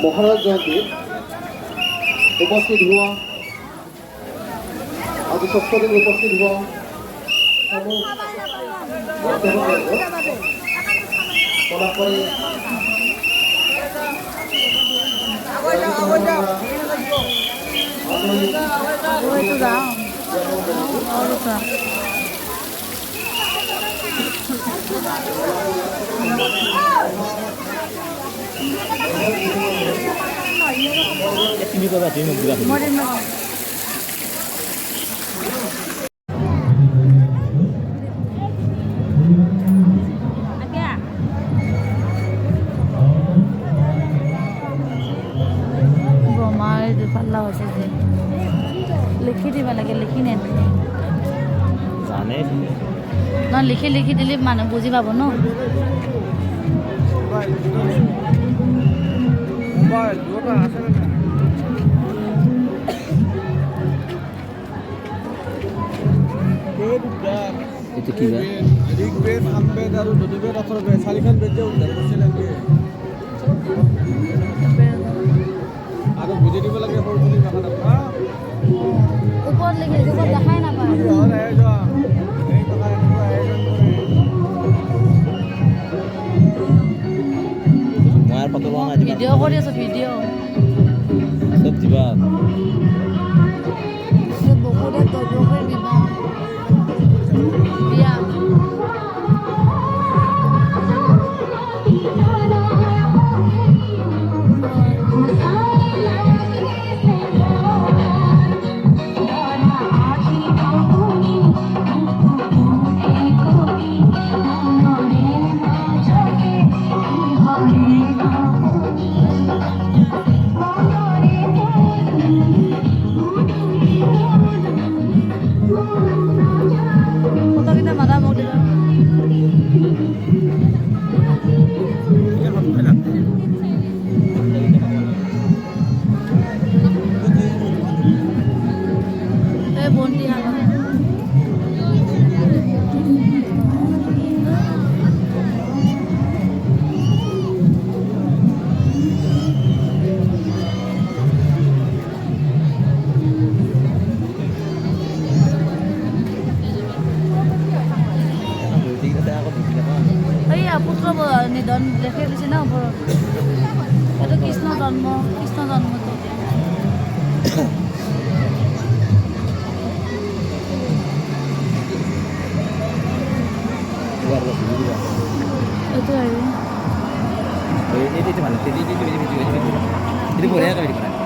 মহাৰাজ জয়ন্তীত উপস্থিত হোৱা আজি 6 দিন উপস্থিত হোৱা কলাকাৰী Ini kok tadi nunggu লিখি দিব লাগে লিখি নিদিলে জানে ন লিখি লিখি দিলে মানুহ বুজি পাব ন itu kiba ঋগ্বেদ সামবেদ আৰু যজুৰ্বেদ অথৰ্ববেদ চাৰিখন বেদ যে উদ্ধাৰ কৰিছে লাগে আৰু বুজি দিব লাগে সৰুখিনি ভাষাত ওপৰত লিখি ওপৰত দেখাই নাপায় মই ফটো লোৱা নাই ভিডিঅ' কৰি আছো ভিডিঅ' সব দিবা বহুতে দ্ৰব্যকৰ বিবাহ বিয়া পুত্ৰ নিধন লেখি দিছে না ওপৰত এইটো কৃষ্ণ জন্মটো এইটো আৰু itu mana itu boleh kali di mana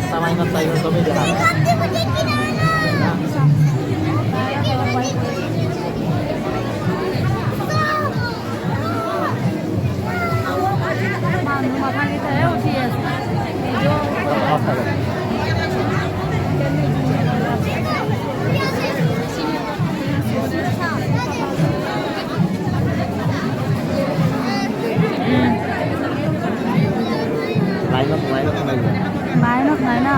sama ingat saya untuk jahat. মাথা কেইটাহে উঠি আছে Mainok নাই না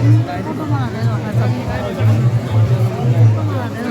ফটো মাৰাতে ৰখা যাব ফটো মাৰাতে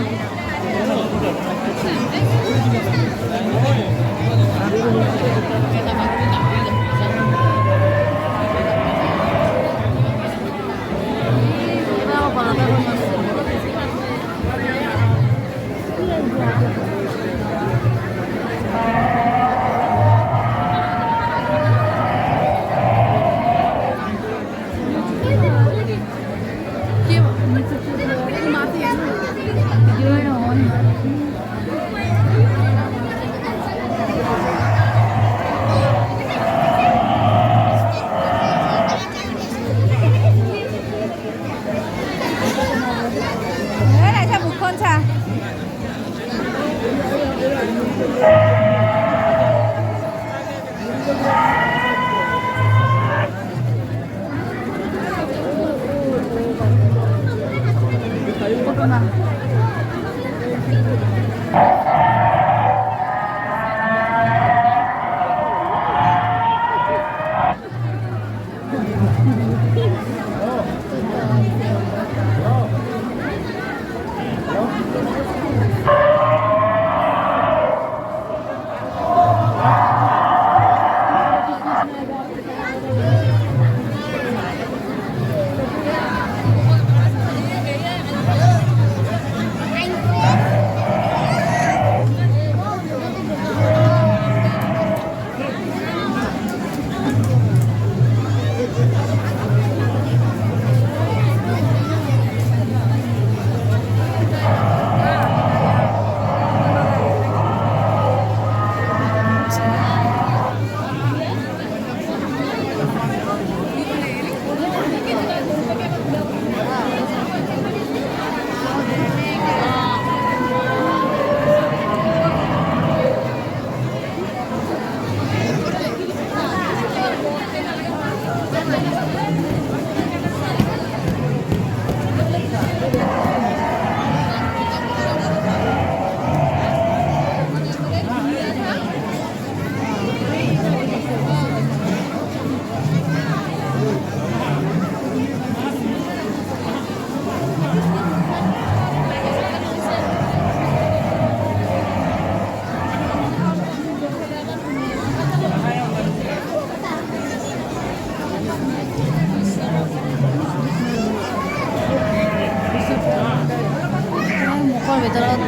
মুখৰ ভিতৰত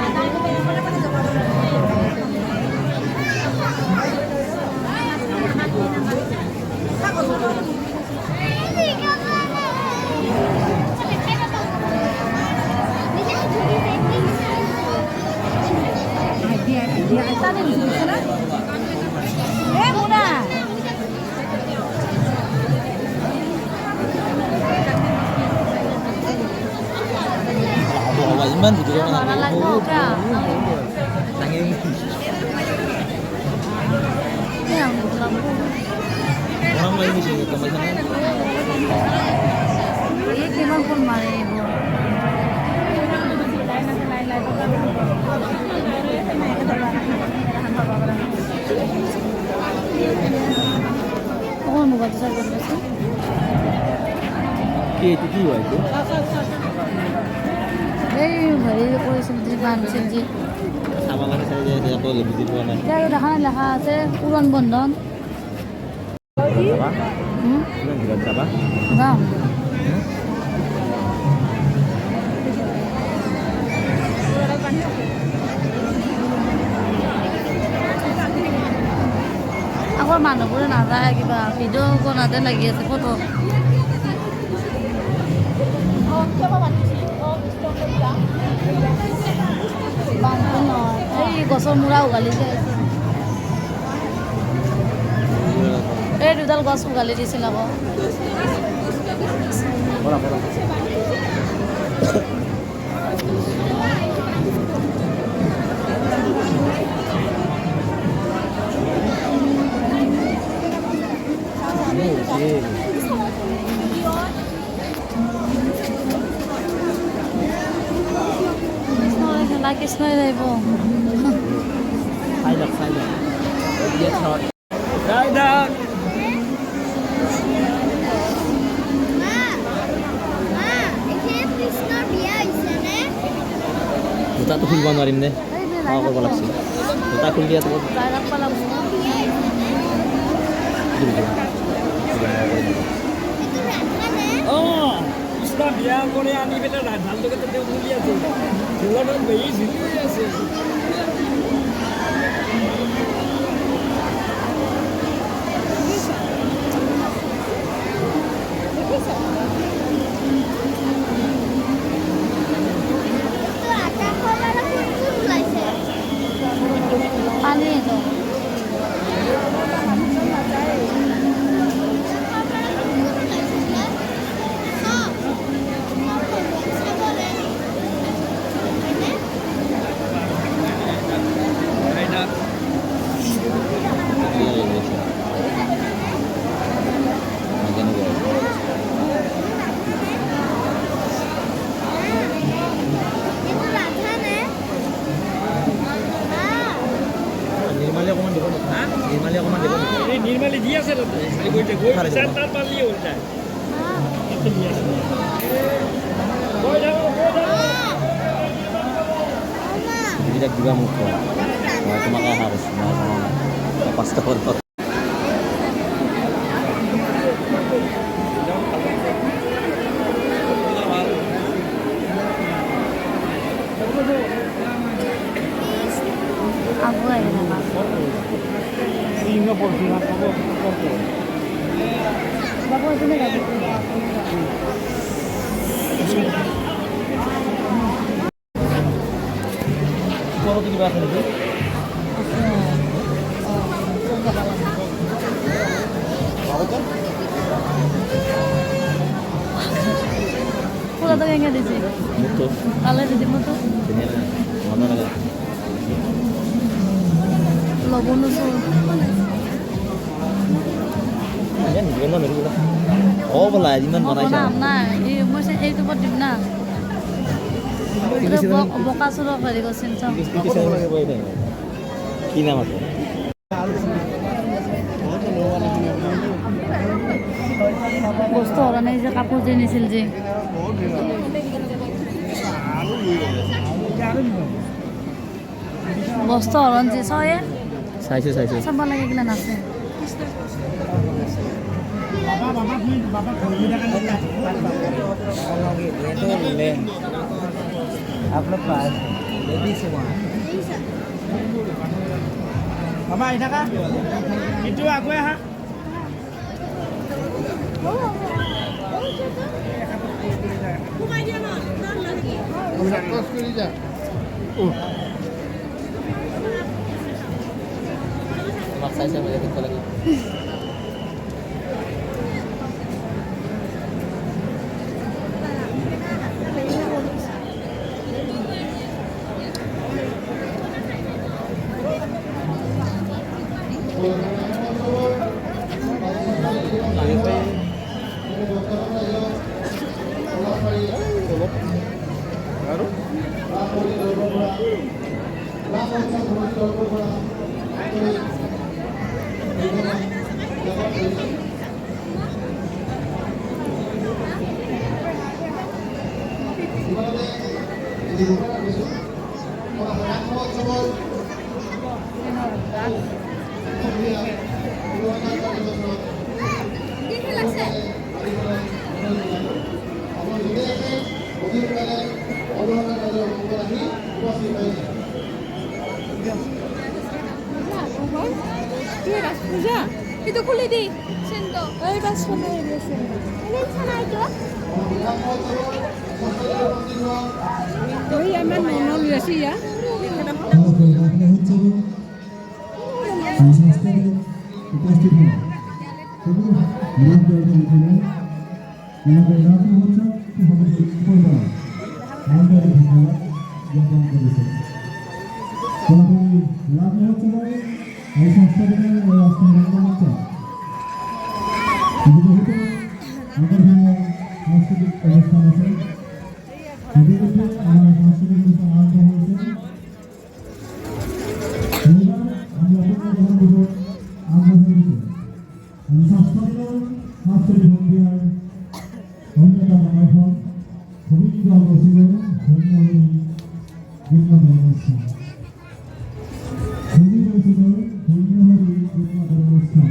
Iman gitu kan. Nangis. yang lampu Orang main di sini kemasannya. ini gimana pun mari ibu oh mau baca saja baca Itu jiwa itu. ঘড়ী কৰিছিল যে বান্ধিছিল যে Sama kan saya aku lebih di mana. এতিয়া দেখা নাই লেখা আছে পুৰণ বন্ধন Berapa? Bulan berapa? যাম আগৰ মানুহবোৰে নাযায় কিবা ভিডিঅ' বনাওঁতে লাগি আছে ফটো এই গছৰ মূৰা উঘালি যে এই দুডাল গছ উঘালি দিছিল আকৌ কৃষ্ণই যাইব জোতাটো খুলিব নোৱাৰিম নে এই কৰিব লাগছে জোতা খুলি দিয়াটো যাই ৰাখবা লাগব কৃষ্ণ বিয়া কৰি আনি পেলাই ভাল লগতে তেওঁ চলি আছে জোৰত বেহি ঝুলি আছে পানী তো নিৰ্মালী অকণমান দিব নিৰ্মালী অকণমান দিব এই নিৰ্মালি দি আছে তাতে গৈ তাত পালি হ'ল যায় তাতে দি আছে গৈ যাওঁ এইবিলাক দিবা মোক মই তোমাকে অহা কৈছোঁ মই 5 টকা আগুৱাই নাপাব বাবু তুমি যাবি ওপৰতো কিবা আছে নেকি পুরাটা ভেঙে দিছি মুক্ত কালে দিদি মতো মজা লাগে লবণ চুল নিদিব ন মেলিব অ বোলা যিমান বনাইছে বনাম নাই এই মই ইউটিউবত দিম না বকা চুৰ হেৰি কৰিছিল কি নাম আছে বস্তু হৰণে যে কাপোৰ যে নিছিল যে বস্তু হৰণ যে চয়ে চাইছোঁ চাব লাগে এইগিলা নাচে বাবা আহি থাকা এইটো আগুৱাই আহা তোমাক চাইছে মই দেখিব লাগে পূজা itu খুলে দি সেন্টো এই বাস ফোনে এসে এনে ছানাই তো ওই আমার মন লইছি ইয়া উপস্থিত হন মিলাদ করেছেন এখানে আমাদের রাত্রি হচ্ছে আমাদের পরিবার আমাদের ধন্যবাদ জ্ঞাপন করেছেন সনাতনী লাভ হচ্ছে এই সংস্থাটিকে ওই আস্থান রাখা হচ্ছে যেহেতু আমাদের এখানে সাংস্কৃতিক অনুষ্ঠান আছে সেদিকে আমার সাংস্কৃতিক অনুষ্ঠান আরম্ভ হয়েছে আমি অপেক্ষা গ্রহণ করব আমরা আমি সংস্থাটিকে সাংস্কৃতিক ভঙ্গিয়ার অন্যতম এখন খুবই গর্ব ছিল ধন্য উদ্বোধন অনুষ্ঠান ছবি রয়েছে ধর্মীয় অনুষ্ঠান